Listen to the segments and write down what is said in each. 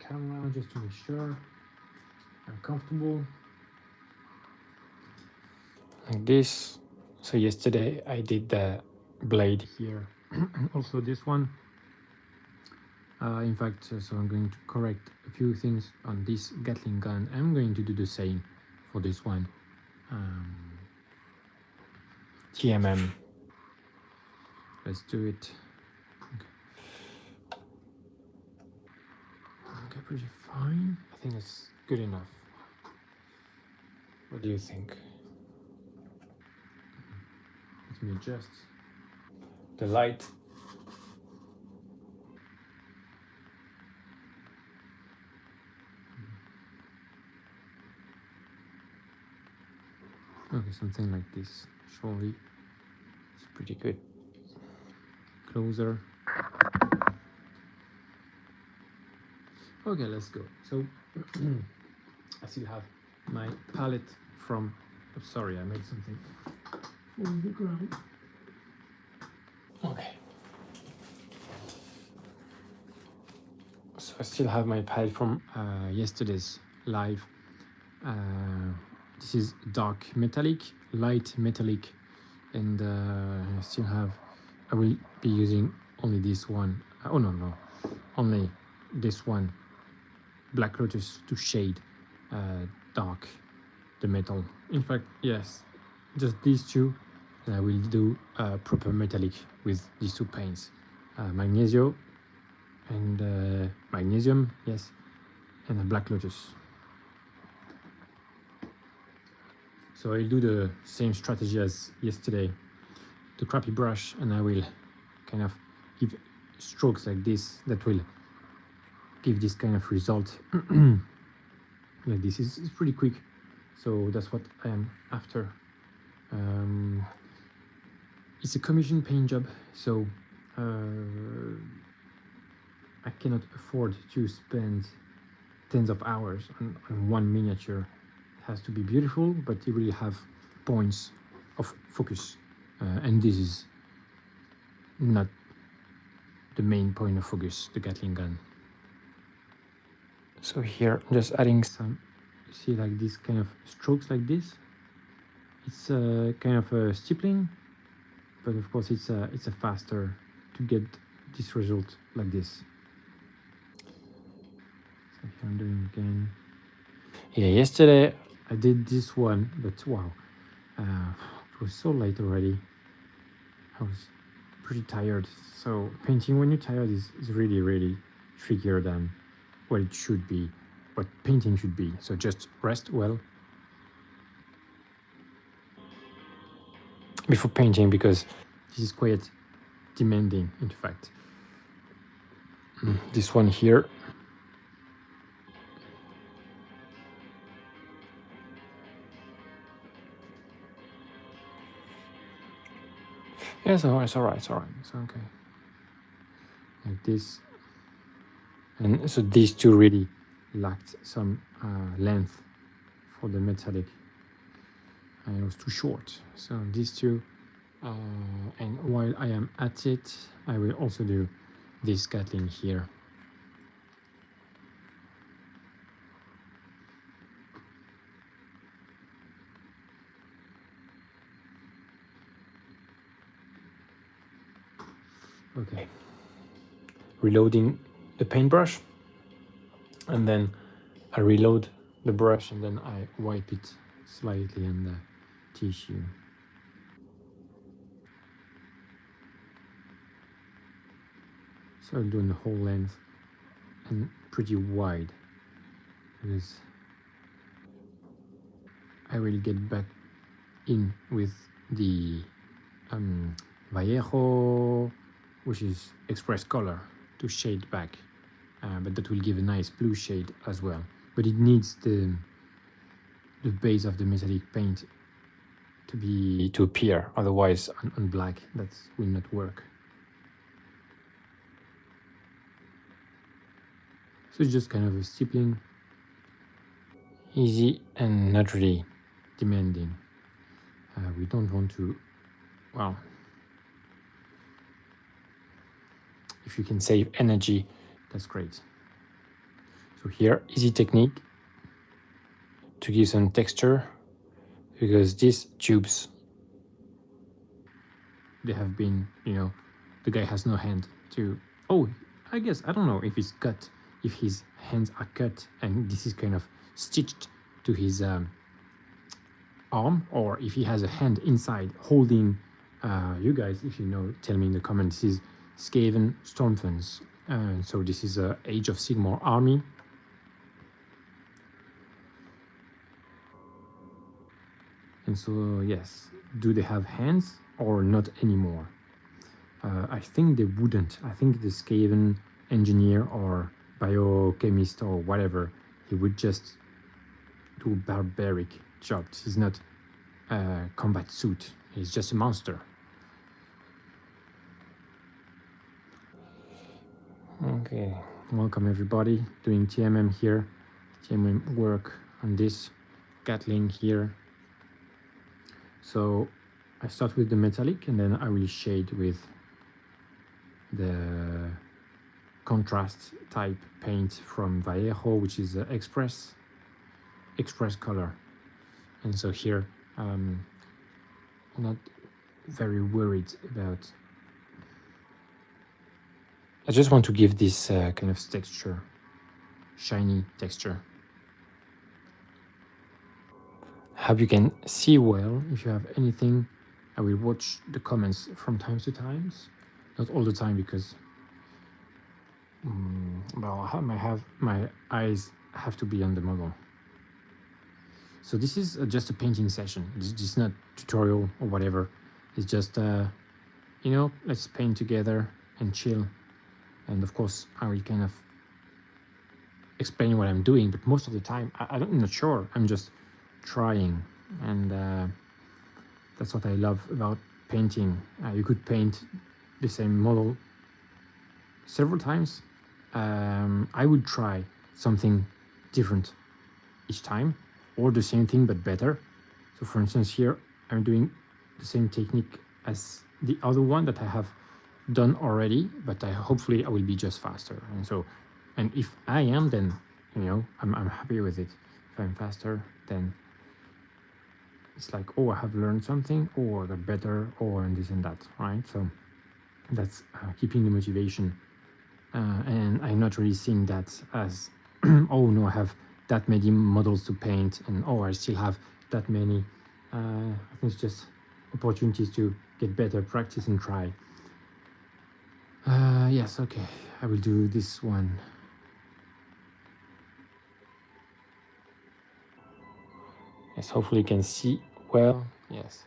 camera just to make sure I'm comfortable. Like this. So yesterday I did the blade here. Also this one. In fact, so I'm going to correct a few things on this Gatling gun. I'm going to do the same for this one. TMM. Let's do it. Okay, pretty fine. I think it's good enough. What do you think? Let me adjust the light. Okay, something like this. Surely it's pretty good. Closer. Okay, let's go. So I still have my palette from. Oh, sorry, I made something on the ground. Okay. So I still have my palette from yesterday's live. This is dark metallic, light metallic, and I still have. I will be using only this one. Oh no, only this one. Black Lotus to shade dark the metal. In fact, yes, just these two. And I will do proper metallic with these two paints, Magnesio and Magnesium, yes, and a Black Lotus. So I'll do the same strategy as yesterday, the crappy brush, and I will kind of give strokes like this that will give this kind of result. Like this is pretty quick, so that's what I am after. It's a commission paint job, so I cannot afford to spend tens of hours on one miniature. It has to be beautiful, but it will have points of focus, and this is not the main point of focus, the Gatling gun. So here, just adding some, see, like this kind of strokes like this. It's kind of a stippling, but of course it's a faster to get this result like this. So here I'm doing again. Yeah, yesterday I did this one, but wow, it was so late already. I was pretty tired. So painting when you're tired is really, really trickier than what it should be, what painting should be. So just rest well before painting, because this is quite demanding, in fact. This one here. Yeah, it's alright, it's okay. Like this. And so these two really lacked some length for the metallic. And it was too short. So these two, and while I am at it, I will also do this Gatling here. Okay. Reloading the paintbrush, and then I reload the brush, and then I wipe it slightly on the tissue. So I'm doing the whole length and pretty wide, because I will get back in with the Vallejo, which is express color, to shade back, but that will give a nice blue shade as well. But it needs the base of the metallic paint to appear, otherwise on black that will not work. So it's just kind of a stippling, easy and not really demanding. We don't want to, well, if you can save energy, that's great. So here, easy technique to give some texture, because these tubes, they have been, you know, the guy has no hand to, oh, I guess, I don't know if he's cut, if his hands are cut and this is kind of stitched to his arm, or if he has a hand inside holding, you guys, if you know, tell me in the comments. This is Skaven Stormfiend. So this is a Age of Sigmar army. And so, yes, do they have hands or not anymore? I think they wouldn't. I think the Skaven engineer or biochemist or whatever, he would just do a barbaric job. This is not a combat suit. He's just a monster. Okay, welcome everybody. Doing TMM here. TMM work on this Gatling here. So I start with the metallic and then I will shade with the contrast type paint from Vallejo, which is express color. And so here I'm not very worried about, I just want to give this kind of texture, shiny texture. Hope you can see well. If you have anything, I will watch the comments from time to time, not all the time, because well, my eyes have to be on the model. So this is just a painting session. This is not tutorial or whatever. It's just you know, let's paint together and chill. And of course I will kind of explain what I'm doing, but most of the time I'm not sure. I'm just trying, and that's what I love about painting. You could paint the same model several times. I would try something different each time, or the same thing but better. So for instance, here I'm doing the same technique as the other one that I have done already, but hopefully I will be just faster. And so, and if I am, then, you know, I'm happy with it. If I'm faster, then it's like, oh, I have learned something, or the better, or and this and that, right? So that's keeping the motivation. And I'm not really seeing that as, oh no, I have that many models to paint, and oh, I still have that many. I think it's just opportunities to get better, practice and try. Yes, okay, I will do this one. Yes, hopefully you can see well. Yes,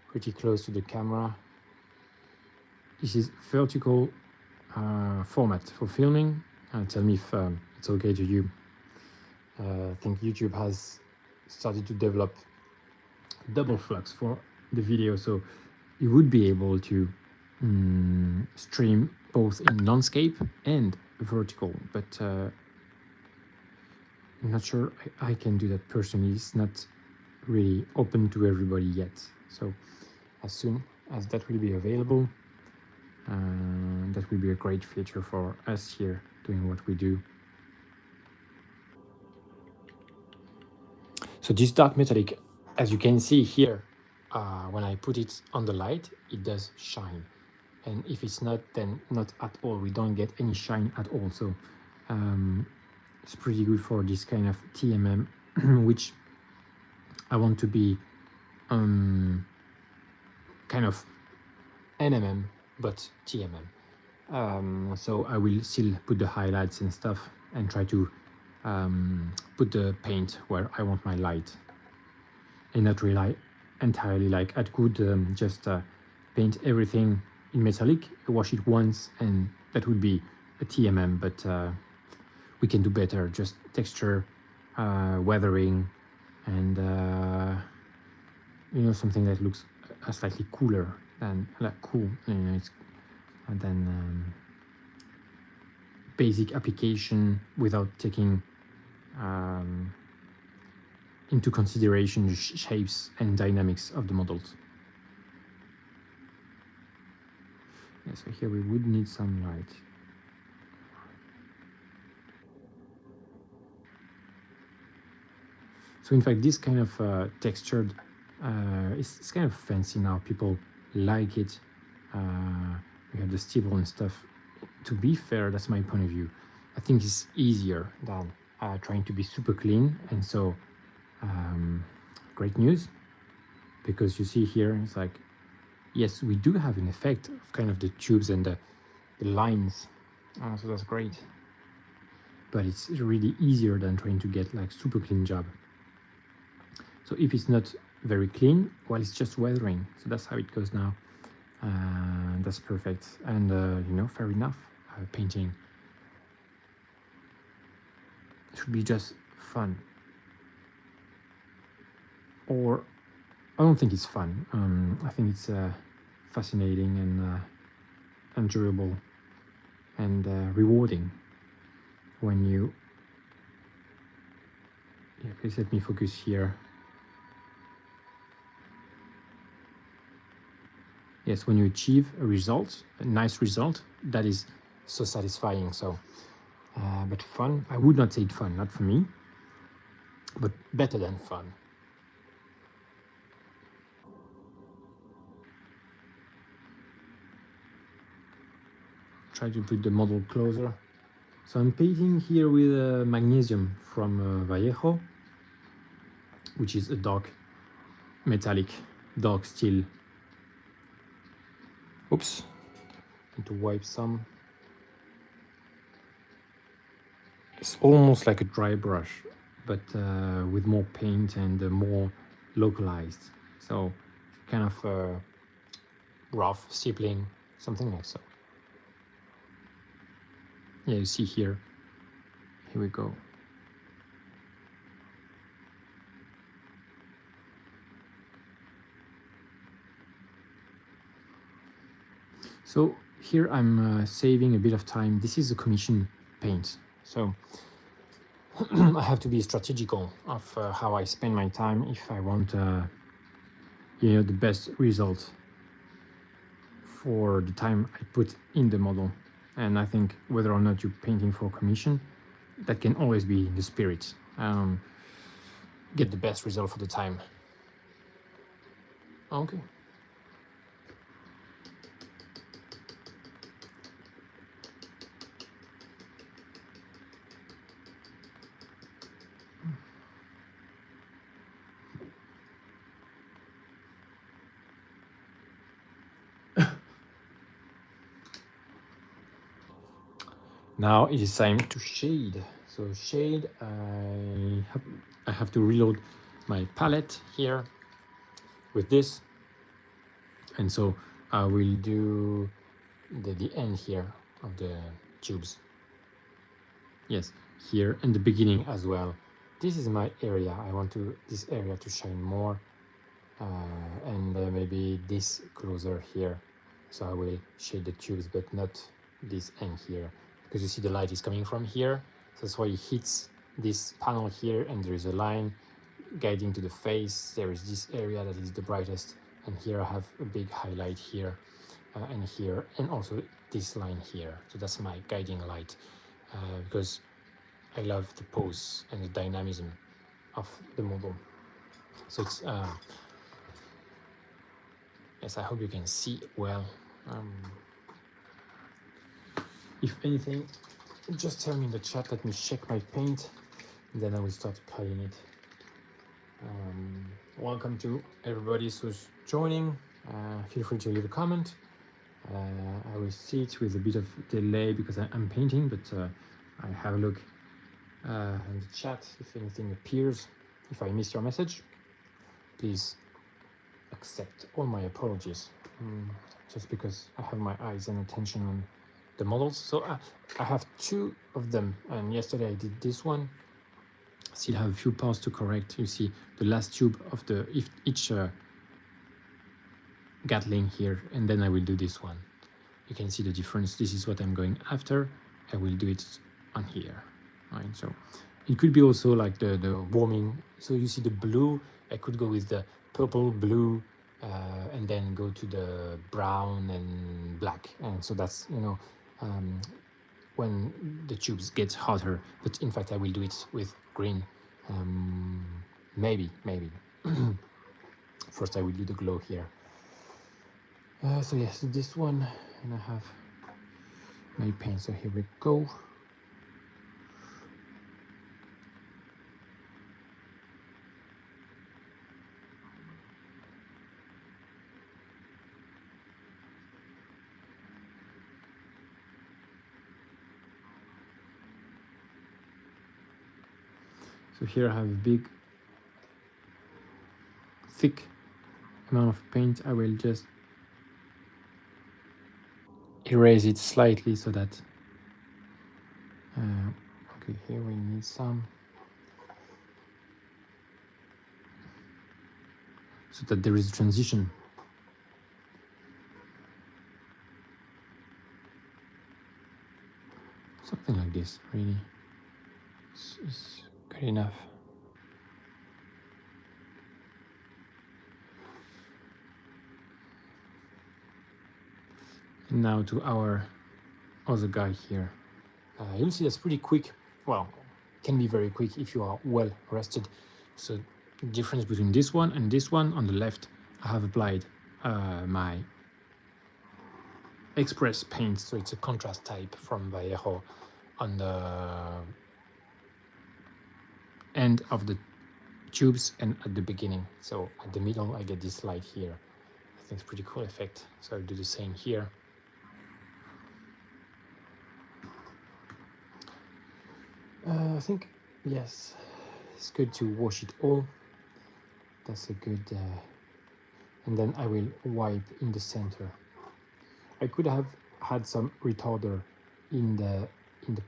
pretty close to the camera. This is vertical format for filming. Tell me if it's okay to you. I think YouTube has started to develop double flux for the video, so you would be able to stream both in landscape and vertical, but I'm not sure I can do that personally. It's not really open to everybody yet, so as soon as that will be available, that will be a great feature for us here doing what we do. So this dark metallic, as you can see here, when I put it on the light, it does shine. And if it's not, then not at all. We don't get any shine at all. So it's pretty good for this kind of TMM, which I want to be kind of NMM, but TMM. So I will still put the highlights and stuff and try to put the paint where I want my light, and not rely entirely, like I could just paint everything in metallic, wash it once, and that would be a TMM, but we can do better, just texture, weathering, and you know, something that looks slightly cooler than, like, cool, you know, it's, and then basic application without taking into consideration the shapes and dynamics of the models. Yeah, so here we would need some light. So in fact, this kind of textured, it's kind of fancy now. People like it. We have the stipple and stuff. To be fair, that's my point of view. I think it's easier than trying to be super clean. And so, great news, because you see here, it's like, yes, we do have an effect of kind of the tubes and the lines. So that's great. But it's really easier than trying to get like super clean job. So if it's not very clean, well, it's just weathering. So that's how it goes now. That's perfect. And, you know, fair enough. Painting should be just fun. Or I don't think it's fun. I think it's fascinating and enjoyable and rewarding when you... Yeah, please let me focus here. Yes, when you achieve a result, a nice result, that is so satisfying. So, but fun, I would not say it fun, not for me, but better than fun. Try to put the model closer. So I'm painting here with magnesium from Vallejo, which is a dark metallic, dark steel. Oops, need to wipe some. It's almost like a dry brush, but with more paint and more localized. So kind of rough stippling, something like so. Yeah, you see here. Here we go. So here I'm saving a bit of time. This is a commission paint. So I have to be strategical of how I spend my time if I want, you know, the best result for the time I put in the model. And I think whether or not you're painting for commission, that can always be the spirit. Get the best result for the time. Okay. Now it is time to shade. So shade, I have to reload my palette here with this. And so I will do the end here of the tubes. Yes, here and the beginning as well. This is my area. I want this area to shine more. And maybe this closer here. So I will shade the tubes, but not this end here. Because you see the light is coming from here. So that's why it hits this panel here, and there is a line guiding to the face. There is this area that is the brightest, and here I have a big highlight here and here, and also this line here. So that's my guiding light, because I love the pose and the dynamism of the model. So it's yes, I hope you can see well. If anything, just tell me in the chat. Let me check my paint, and then I will start applying it. Welcome to everybody who's joining. Feel free to leave a comment. I will see it with a bit of delay because I'm painting, but I have a look in the chat if anything appears. If I miss your message, please accept all my apologies. Just because I have my eyes and attention on the models. So I have two of them, and yesterday I did this one. Still have a few parts to correct. You see the last tube of each Gatling here, and then I will do this one. You can see the difference. This is what I'm going after. I will do it on here, right? So it could be also like the warming. So you see the blue. I could go with the purple, blue, and then go to the brown and black. And so that's, you know, when the tubes get hotter. But in fact, I will do it with green. maybe. First I will do the glow here. So yes, this one, and I have my paint, so here we go. So here I have a big, thick amount of paint. I will just erase it slightly so that, okay, here we need some, so that there is a transition. Something like this, really, is good enough. And now to our other guy here. You'll see that's pretty quick. Well, can be very quick if you are well rested. So the difference between this one and this one, on the left I have applied my express paint, so it's a contrast type from Vallejo, on the end of the tubes and at the beginning. So at the middle I get this light here. I think it's pretty cool effect, so I'll do the same here. I think, yes, it's good to wash it all. That's a good, and then I will wipe in the center. I could have had some retarder in the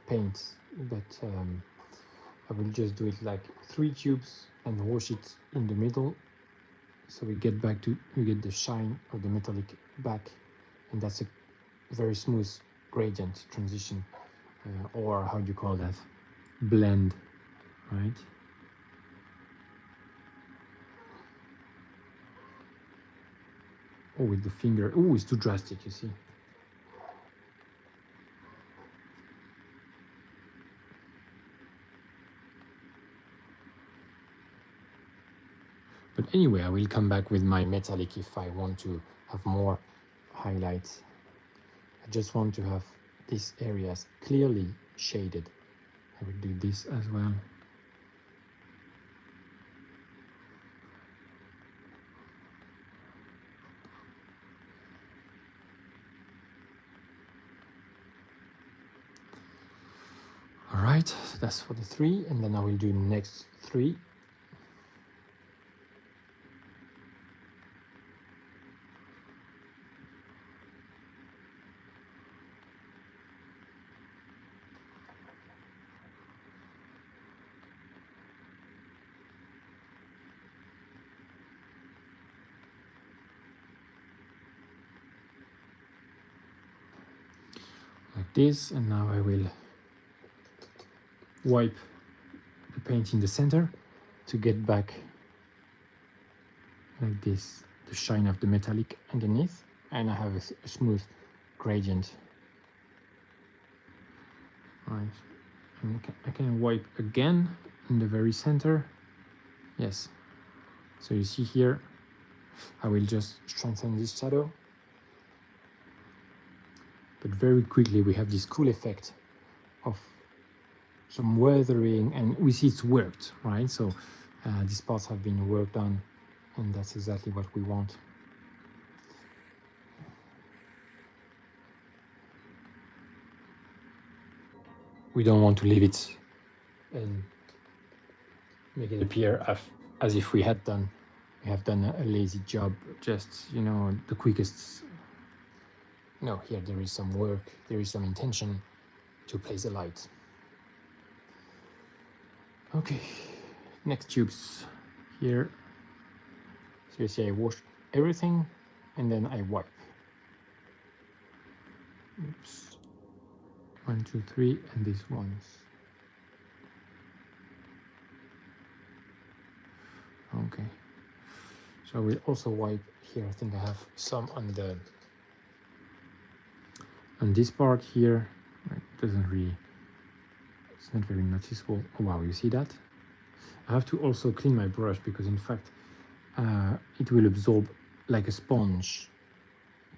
paint, but I will just do it like 3 tubes and wash it in the middle, so we get the shine of the metallic back, and that's a very smooth gradient transition, or how do you call that? Blend, right? Oh, with the finger. Oh, it's too drastic, you see. But anyway, I will come back with my metallic if I want to have more highlights. I just want to have these areas clearly shaded. I will do this as well. All right, so that's for the 3, and then I will do the next 3. Like this, and now I will wipe the paint in the center to get back like this the shine of the metallic underneath, and I have a smooth gradient. Right, and I can wipe again in the very center. Yes, so you see here I will just strengthen this shadow, but very quickly we have this cool effect of some weathering, and we see it's worked, right? So these parts have been worked on, and that's exactly what we want. We don't want to leave it and make it appear as if we have done a lazy job, just, you know, the quickest. No, here there is some work, there is some intention to place the light. Okay, next tubes here. So you see I wash everything and then I wipe. Oops. 1, 2, 3, and these ones. Okay. So I will also wipe here. I think I have some on this part here. It doesn't really, it's not very noticeable. Oh wow, you see that? I have to also clean my brush because in fact it will absorb like a sponge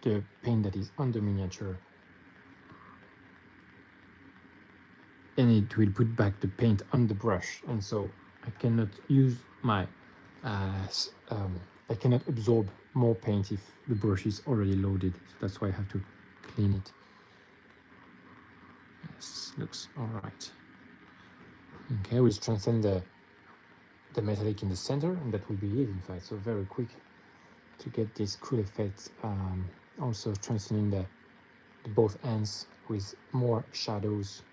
the paint that is on the miniature, and it will put back the paint on the brush, and so I cannot use my I cannot absorb more paint if the brush is already loaded. So that's why I have to clean it. Yes, looks all right. Okay, we'll strengthen the metallic in the center, and that will be it, in fact. So very quick to get this cool effect. Also strengthening the both ends with more shadows.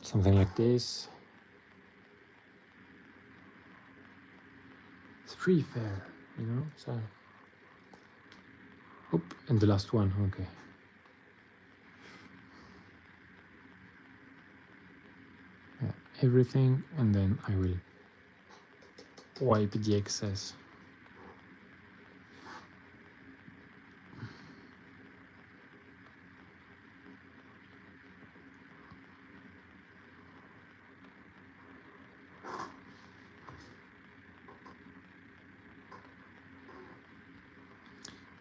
Something like this. It's pretty fair, you know. So, and the last one. Okay. Yeah, everything, and then I will wipe the excess.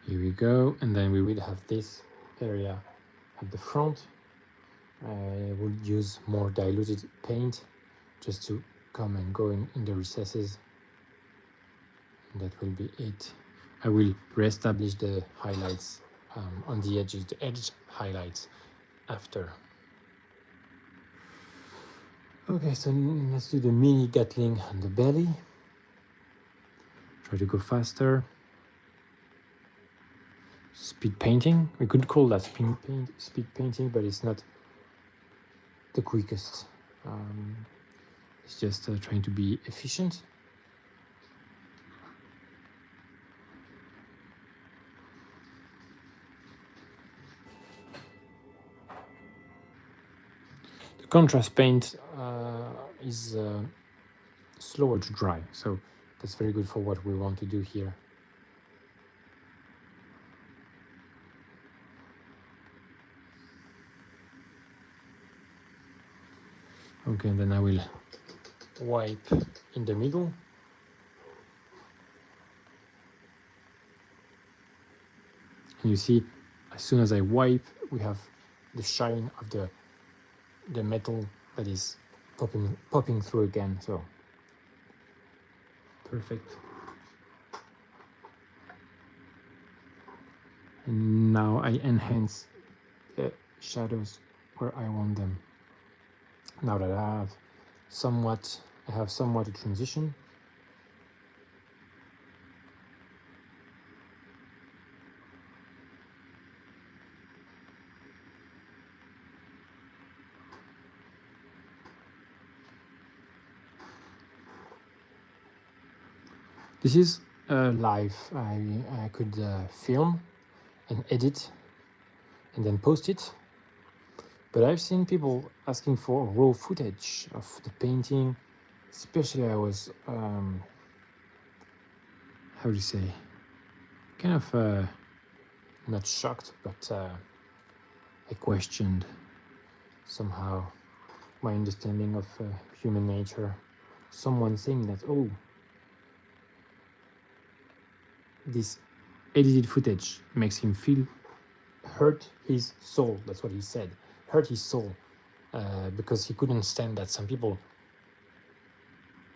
Here we go, and then we will have this area at the front. I will use more diluted paint just to come and go in the recesses. And that will be it. I will reestablish the highlights on the edges, the edge highlights after. Okay, so let's do the mini Gatling on the belly. Try to go faster. Speed painting. We could call that speed painting, but it's not the quickest. It's just trying to be efficient. The contrast paint is slower to dry, so that's very good for what we want to do here. Okay, and then I will wipe in the middle. And you see, as soon as I wipe, we have the shine of the metal that is popping through again. So perfect. And now I enhance the shadows where I want them. Now that I have somewhat a transition. This is live. I could film and edit and then post it. But I've seen people asking for raw footage of the painting. Especially I was, how do you say, kind of not shocked, but I questioned somehow my understanding of human nature. Someone saying that, oh, this edited footage makes him feel hurt his soul. That's what he said. Hurt his soul because he couldn't stand that some people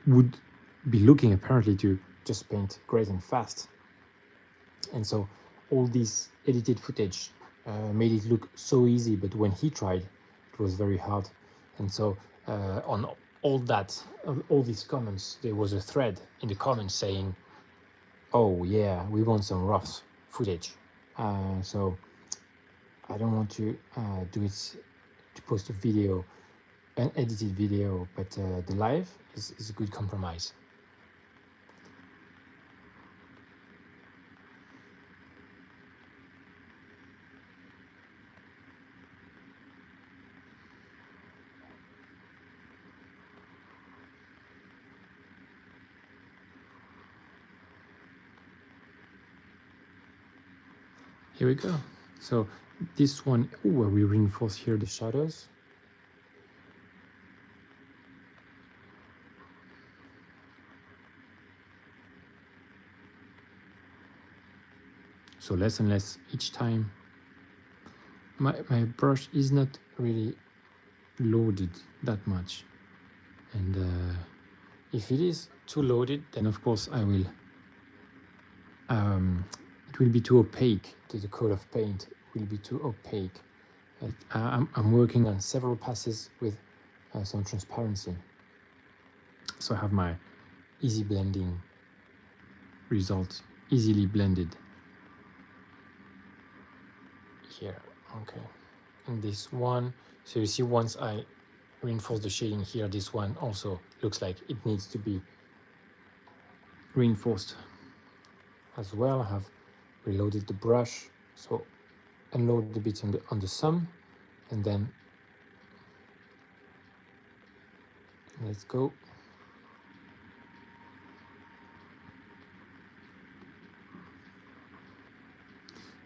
would be looking apparently to just paint great and fast. And so all this edited footage made it look so easy, but when he tried, it was very hard. And so on all these comments, there was a thread in the comments saying, oh yeah, we want some rough footage. So I don't want to do it to post a video, an edited video, but the live is a good compromise. Here we go. So this one, where we reinforce here the shadows. So less and less each time. My brush is not really loaded that much. And if it is too loaded, then of course I will, it will be too opaque. The coat of paint will be too opaque. I'm working on several passes with some transparency. So I have my easy blending results, easily blended here. Okay, and this one, so you see once I reinforce the shading here, this one also looks like it needs to be reinforced as well. I have reloaded the brush, so unload the bits on the sum, and then let's go.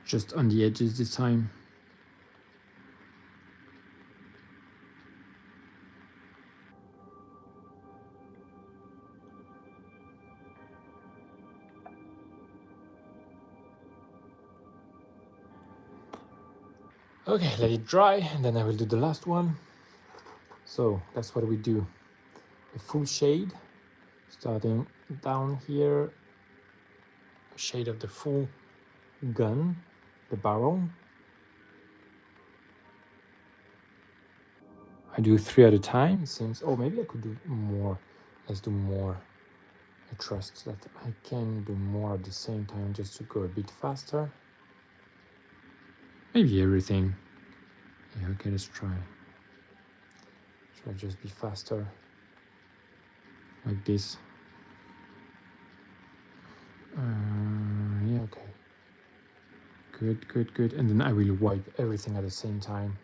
Just on the edges this time. Okay, let it dry, and then I will do the last one. So that's what we do. A full shade, starting down here, a shade of the full gun, the barrel. I do 3 at a time, it seems. Oh, maybe I could do more. Let's do more. I trust that I can do more at the same time, just to go a bit faster. Maybe everything. Yeah, okay, let's try. Try just be faster. Like this. Yeah, okay. Good, good, good. And then I will wipe everything at the same time.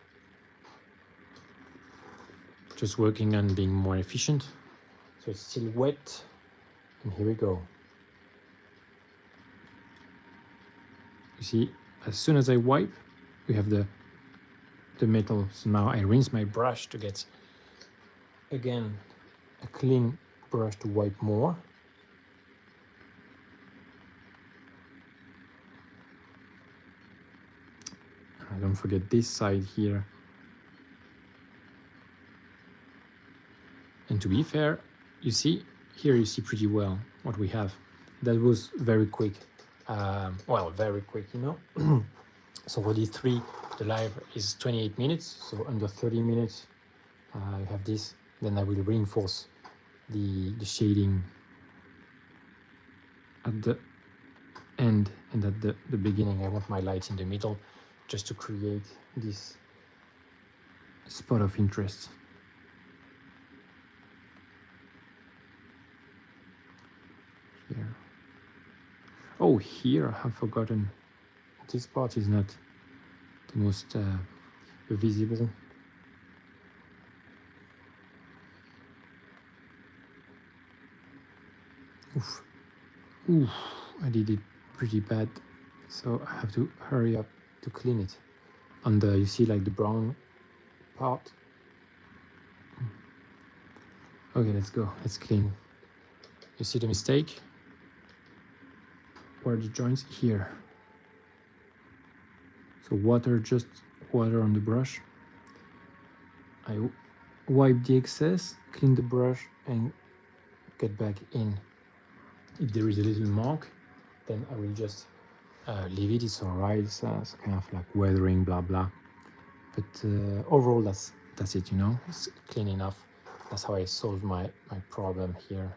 Just working on being more efficient. So it's still wet. And here we go. You see, as soon as I wipe, we have the metal. So now I rinse my brush to get, again, a clean brush to wipe more. Don't forget this side here. And to be fair, you see, here you see pretty well what we have. That was very quick. Well, very quick, you know. So for these 3, the live is 28 minutes. So under 30 minutes, I have this. Then I will reinforce the shading at the end and at the beginning. I want my lights in the middle, just to create this spot of interest. Here. Oh, here I have forgotten. This part is not the most visible. Oof. Oof, I did it pretty bad. So I have to hurry up to clean it. On the, you see like the brown part. Okay, let's go. Let's clean. You see the mistake? Where the joints? Here. So water, just water on the brush. I wipe the excess, clean the brush, and get back in. If there is a little mark, then I will just leave it. It's alright. It's kind of like weathering, blah blah. But overall, that's it. You know, it's clean enough. That's how I solved my problem here.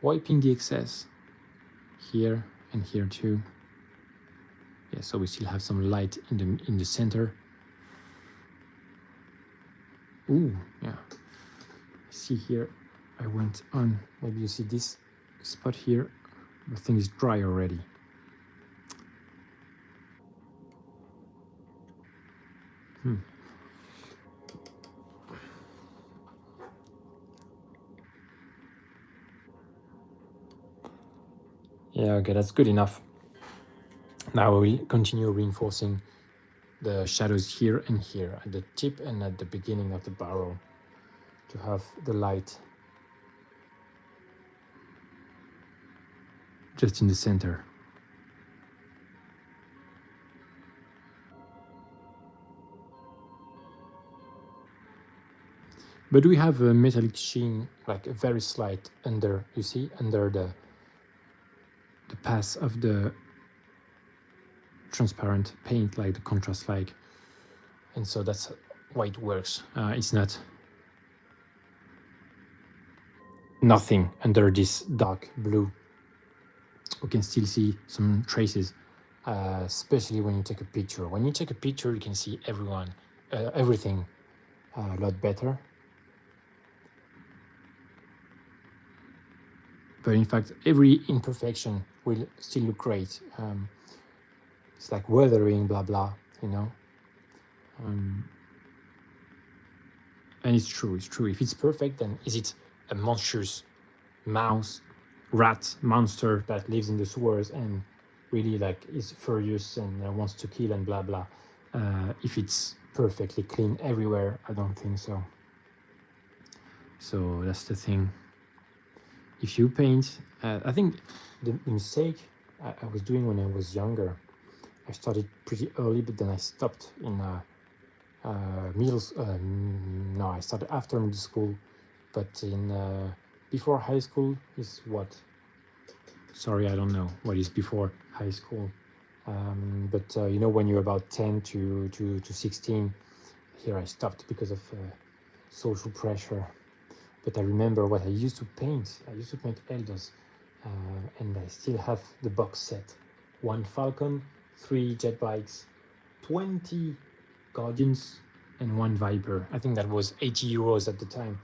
Wiping the excess here and here too. Yeah, so we still have some light in the center. Ooh, yeah. See here, I went on. Maybe you see this spot here. The thing is dry already. Yeah, okay, that's good enough. Now I will continue reinforcing the shadows here and here, at the tip and at the beginning of the barrel, to have the light just in the center. But we have a metallic sheen, like a very slight under, you see, under the path of the transparent paint, like the contrast like. And so that's why it works. It's not nothing under this dark blue. We can still see some traces, especially when you take a picture. When you take a picture, you can see everything a lot better. But in fact, every imperfection will still look great. It's like weathering, blah, blah, you know. And it's true. If it's perfect, then is it a monstrous mouse, rat, monster that lives in the sewers and really like is furious and wants to kill and blah, blah. If it's perfectly clean everywhere, I don't think so. So that's the thing. If you paint, I think the mistake I was doing when I was younger, I started pretty early, but then I stopped in I started after middle school, but in before high school is what? Sorry, I don't know what is before high school. But you know, when you're about 10 to 16, here I stopped because of social pressure. But I remember what I used to paint. I used to paint elders, and I still have the box set. 1 falcon, 3 jet bikes, 20 guardians, and 1 viper. I think that was 80 euros at the time.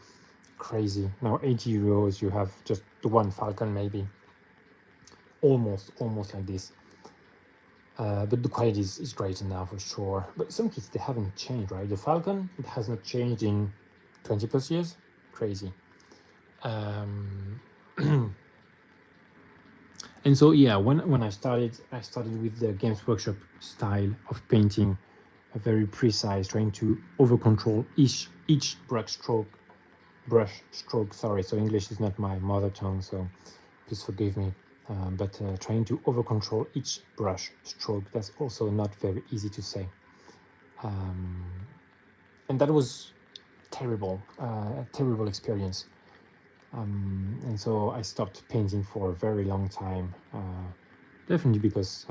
Crazy. Now 80 euros, you have just the 1 falcon maybe. Almost like this. But the quality is great now for sure. But some kits, they haven't changed, right? The falcon, it has not changed in 20 plus years. Crazy. And so yeah, when I started with the Games Workshop style of painting, a very precise, trying to over control each brush stroke. Sorry, so English is not my mother tongue, so please forgive me. But trying to over control each brush stroke, that's also not very easy to say. And that was terrible, a terrible experience. And so I stopped painting for a very long time, definitely because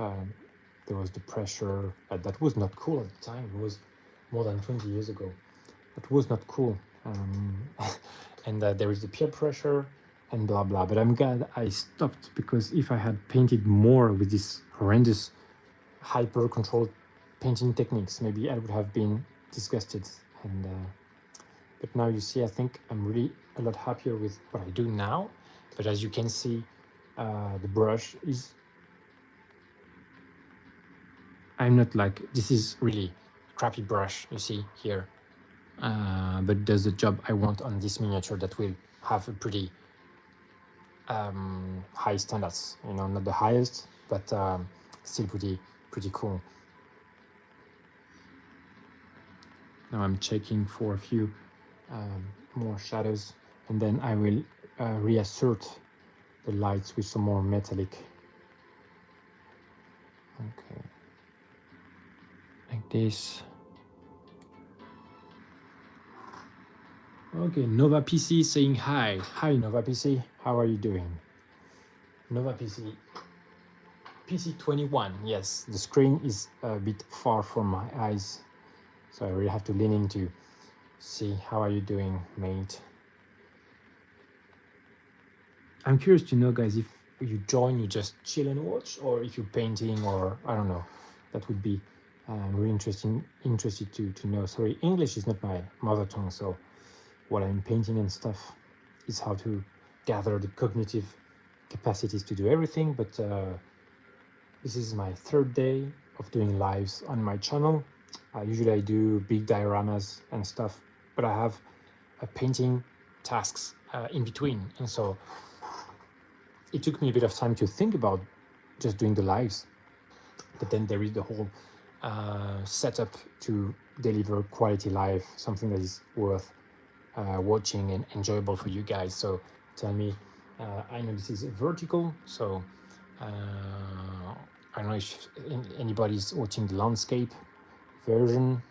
there was the pressure. That was not cool at the time. It was more than 20 years ago. That was not cool. And there is the peer pressure and blah blah. But I'm glad I stopped, because if I had painted more with this horrendous hyper controlled painting techniques, maybe I would have been disgusted. And but now you see, I think I'm really a lot happier with what I do now. But as you can see, the brush is, I'm not like, this is really crappy brush, you see here. But does the job I want on this miniature that will have a pretty high standards, you know, not the highest, but still pretty cool. Now I'm checking for a few more shadows, and then I will reassert the lights with some more metallic. Okay, like this. Okay, Nova PC saying hi. Hi Nova PC, how are you doing? Nova PC, PC 21, yes, the screen is a bit far from my eyes, so I really have to lean in to see. How are you doing, mate? I'm curious to know, guys, if you join, you just chill and watch, or if you're painting, or I don't know. That would be really interested to know. Sorry, English is not my mother tongue, so while I'm painting and stuff, is how to gather the cognitive capacities to do everything. But this is my 3rd day of doing lives on my channel. Usually I do big dioramas and stuff, but I have painting tasks in between, and so it took me a bit of time to think about just doing the lives. but then there is the whole setup to deliver quality live, something that is worth watching and enjoyable for you guys. So tell me, I know this is vertical, so I don't know if anybody's watching the landscape version,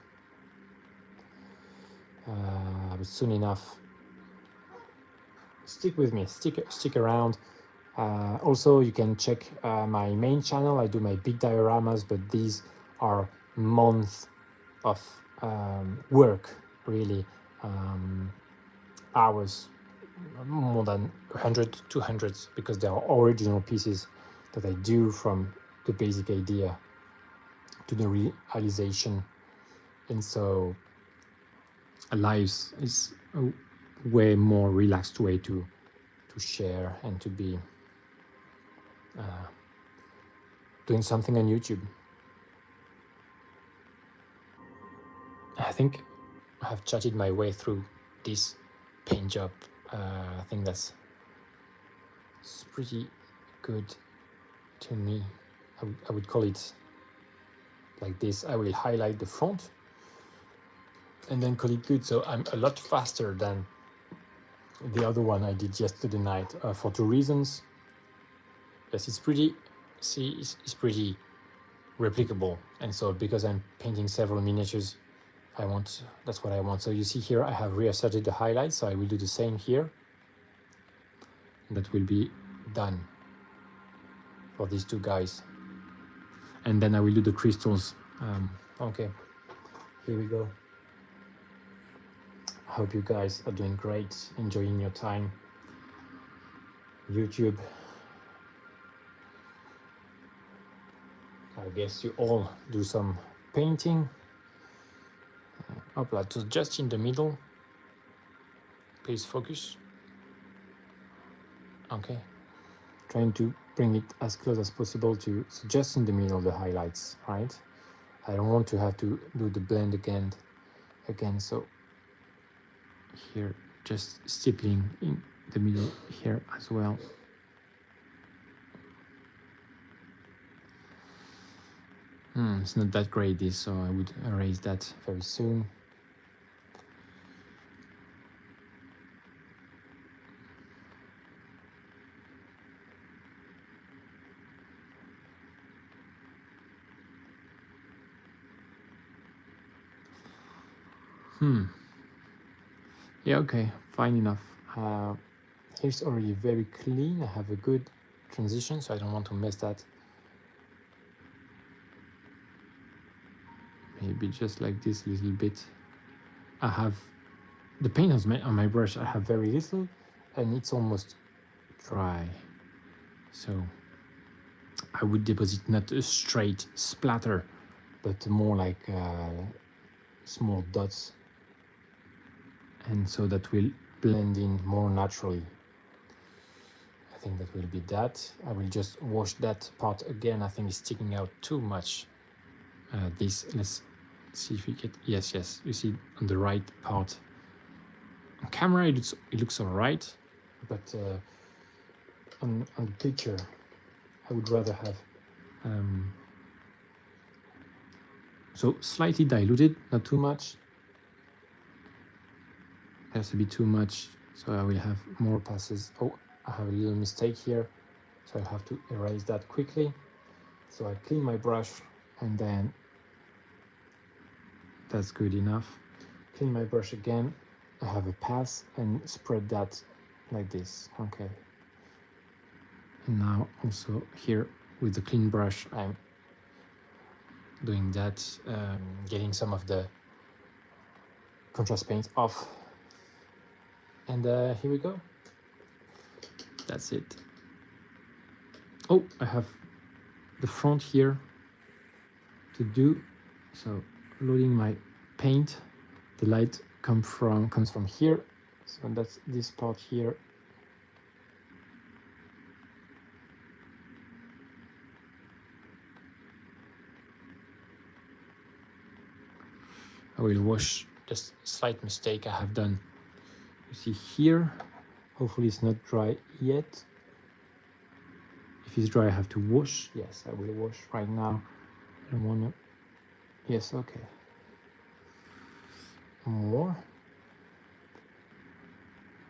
but soon enough. Stick with me, stick around. Also, you can check my main channel. I do my big dioramas, but these are months of work, really, hours, more than 100, 200, because they are original pieces that I do from the basic idea to the realization. And so lives is a way more relaxed way to share and to be doing something on YouTube. I think I have chatted my way through this paint job. I think it's pretty good to me. I would call it like this. I will highlight the front and then call it good. So I'm a lot faster than the other one I did yesterday night for two reasons. Yes, it's pretty, see, it's pretty replicable. And so because I'm painting several miniatures, that's what I want. So you see here, I have reasserted the highlights. So I will do the same here. That will be done for these two guys. And then I will do the crystals. Okay, here we go. I hope you guys are doing great, enjoying your time. YouTube. I guess you all do some painting. So just in the middle. Please focus. Okay. Trying to bring it as close as possible to so just in the middle the highlights, right? I don't want to have to do the blend again. So here, just stippling in the middle here as well. It's not that great this, so I would erase that very soon. Yeah, okay, fine enough. Here's already very clean. I have a good transition, so I don't want to mess that. Maybe just like this a little bit. I have the paint on my brush. I have very little, and it's almost dry. So I would deposit not a straight splatter, but more like small dots. And so that will blend in more naturally. I think that will be that. I will just wash that part again. I think it's sticking out too much. Let's see if we get, yes, you see on the right part. On camera it looks all right, but on the picture I would rather have so slightly diluted, not too much. There's a bit too much, so I will have more passes. Oh, I have a little mistake here, so I have to erase that quickly. So I clean my brush, and then that's good enough. Clean my brush again. I have a pass and spread that like this. Okay. And now also here with the clean brush, I'm doing that, getting some of the contrast paint off. And here we go. That's it. Oh, I have the front here to do. So loading my paint. The light comes from here. So that's this part here. I will wash this slight mistake I have done. You see here, hopefully it's not dry yet. If it's dry, I have to wash. Yes, I will wash right now. I don't wanna. Yes, okay. More.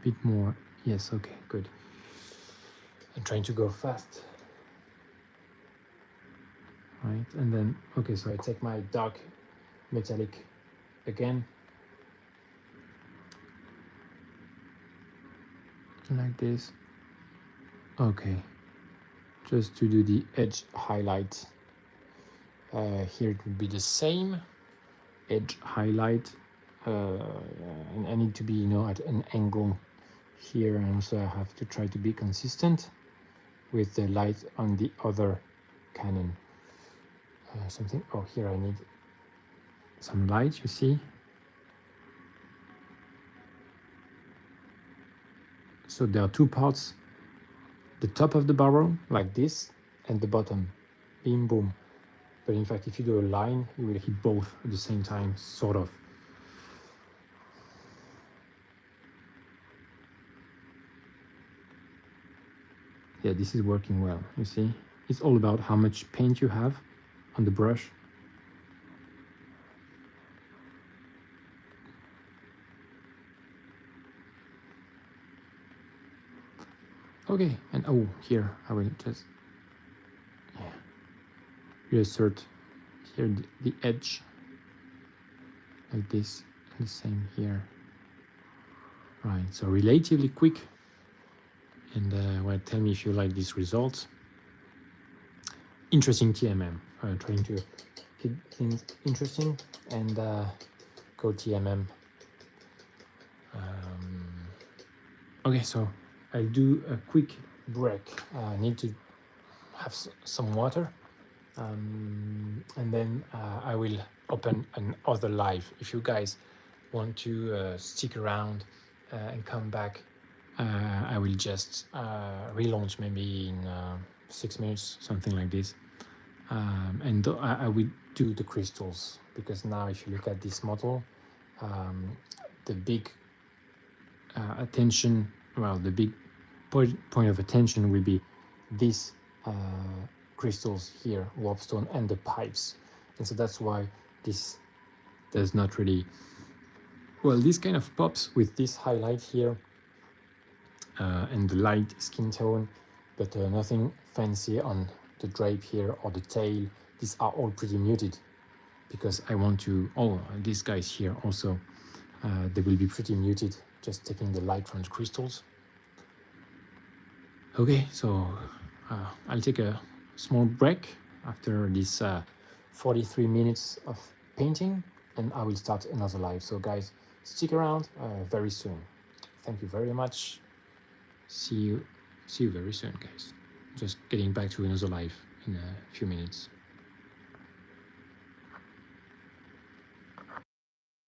Bit more. Yes, okay, good. I'm trying to go fast. Right, and then, okay, so I take my dark metallic again. Like this. Okay. Just to do the edge highlight. Here it would be the same edge highlight. And I need to be, at an angle here, and also I have to try to be consistent with the light on the other cannon. Something. Oh, here I need some light. You see. So there are two parts: the top of the barrel, like this, and the bottom. Beam, boom. But in fact, if you do a line, you will hit both at the same time, sort of. Yeah, this is working well, you see? It's all about how much paint you have on the brush. Okay, and oh, here, I will just, reassert here the edge, like this, and the same here. Right, so relatively quick. And well, tell me if you like this result. Interesting TMM, trying to keep things interesting and go TMM. Okay, so I'll do a quick break. I need to have some water, and then I will open another live. If you guys want to stick around and come back, I will just relaunch maybe in 6 minutes, something like this. And I will do the crystals, because now if you look at this model, the big attention, well, the big point of attention will be these crystals here, warpstone, and the pipes. And so that's why this does not really, well, this kind of pops with this highlight here and the light skin tone, but nothing fancy on the drape here or the tail. These are all pretty muted, because I want to, these guys here also, they will be pretty muted, just taking the light from the crystals. Okay, so I'll take a small break after this 43 minutes of painting, and I will start another live. So guys, stick around very soon. Thank you very much. See you very soon, guys. Just getting back to another live in a few minutes.